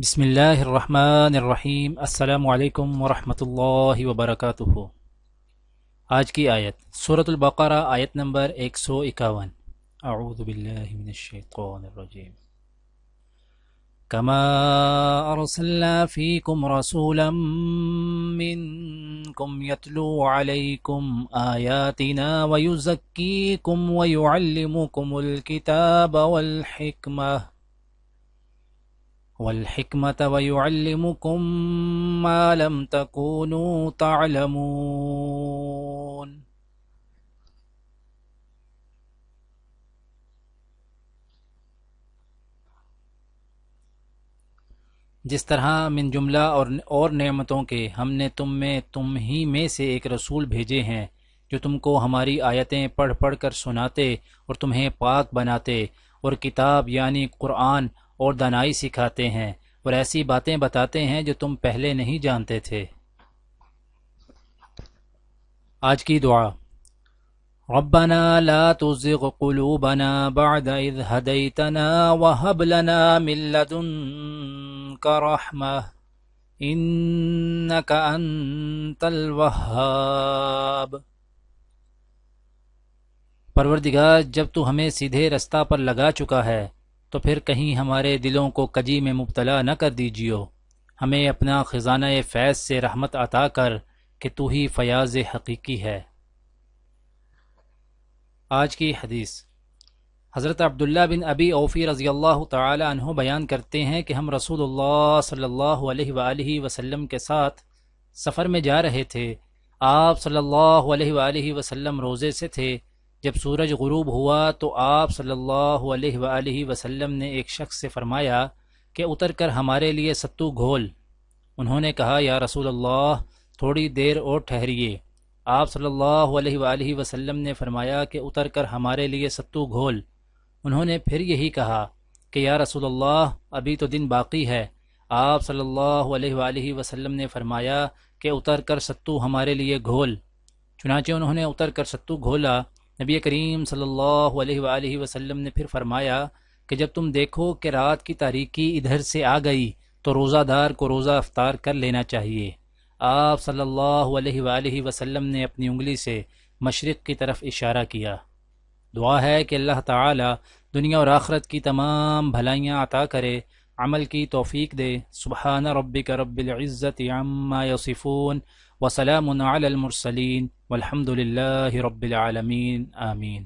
بسم اللہ الرحمن الرحیم۔ السلام علیکم ورحمۃ اللہ وبرکاتہ۔ آج کی آیت سورۃ البقرہ، آیت نمبر 151۔ اعوذ باللہ من الشیطان الرجیم۔ کما ارسلنا فیکم رسولا منکم یتلو علیکم آیاتنا ویزکیکم ویعلمکم الکتاب والحکمة ويعلمكم ما لم تكونوا تعلمون۔ جس طرح من جملہ اور نعمتوں کے ہم نے تم ہی میں سے ایک رسول بھیجے ہیں جو تم کو ہماری آیتیں پڑھ پڑھ کر سناتے اور تمہیں پاک بناتے، اور کتاب یعنی قرآن اور دانائی سکھاتے ہیں، اور ایسی باتیں بتاتے ہیں جو تم پہلے نہیں جانتے تھے۔ آج کی دعا: ربنا لا تزغ قلوبنا بعد اذ هديتنا وهب لنا من لدنك رحمة انك انت الوهاب۔ پروردگار، جب تو ہمیں سیدھے رستہ پر لگا چکا ہے تو پھر کہیں ہمارے دلوں کو کجی میں مبتلا نہ کر دیجیو، ہمیں اپنا خزانہ فیض سے رحمت عطا کر کہ تو ہی فیاض حقیقی ہے۔ آج کی حدیث: حضرت عبداللہ بن ابی اوفی رضی اللہ تعالی عنہ بیان کرتے ہیں کہ ہم رسول اللہ صلی اللہ علیہ وآلہ وسلم کے ساتھ سفر میں جا رہے تھے۔ آپ صلی اللہ علیہ وآلہ وسلم روزے سے تھے۔ جب سورج غروب ہوا تو آپ صلی اللہ علیہ وآلہ وسلم نے ایک شخص سے فرمایا کہ اتر کر ہمارے لیے ستو گھول۔ انہوں نے کہا، یا رسول اللہ، تھوڑی دیر اور ٹھہریے۔ آپ صلی اللہ علیہ وآلہ وسلم نے فرمایا کہ اتر کر ہمارے لیے ستو گھول۔ انہوں نے پھر یہی کہا کہ یا رسول اللہ، ابھی تو دن باقی ہے۔ آپ صلی اللہ علیہ وآلہ وسلم نے فرمایا کہ اتر کر ستو ہمارے لیے گھول۔ چنانچہ انہوں نے اتر کر ستو گھولا۔ نبی کریم صلی اللہ علیہ وآلہ وسلم نے پھر فرمایا کہ جب تم دیکھو کہ رات کی تاریکی ادھر سے آ گئی تو روزہ دار کو روزہ افطار کر لینا چاہیے۔ آپ صلی اللہ علیہ وآلہ وسلم نے اپنی انگلی سے مشرق کی طرف اشارہ کیا۔ دعا ہے کہ اللہ تعالی دنیا اور آخرت کی تمام بھلائیاں عطا کرے، عمل کی توفیق دے۔ سبحان ربک رب العزت عما یصفون وسلام علی المرسلین والحمد للہ رب العالمین، آمین۔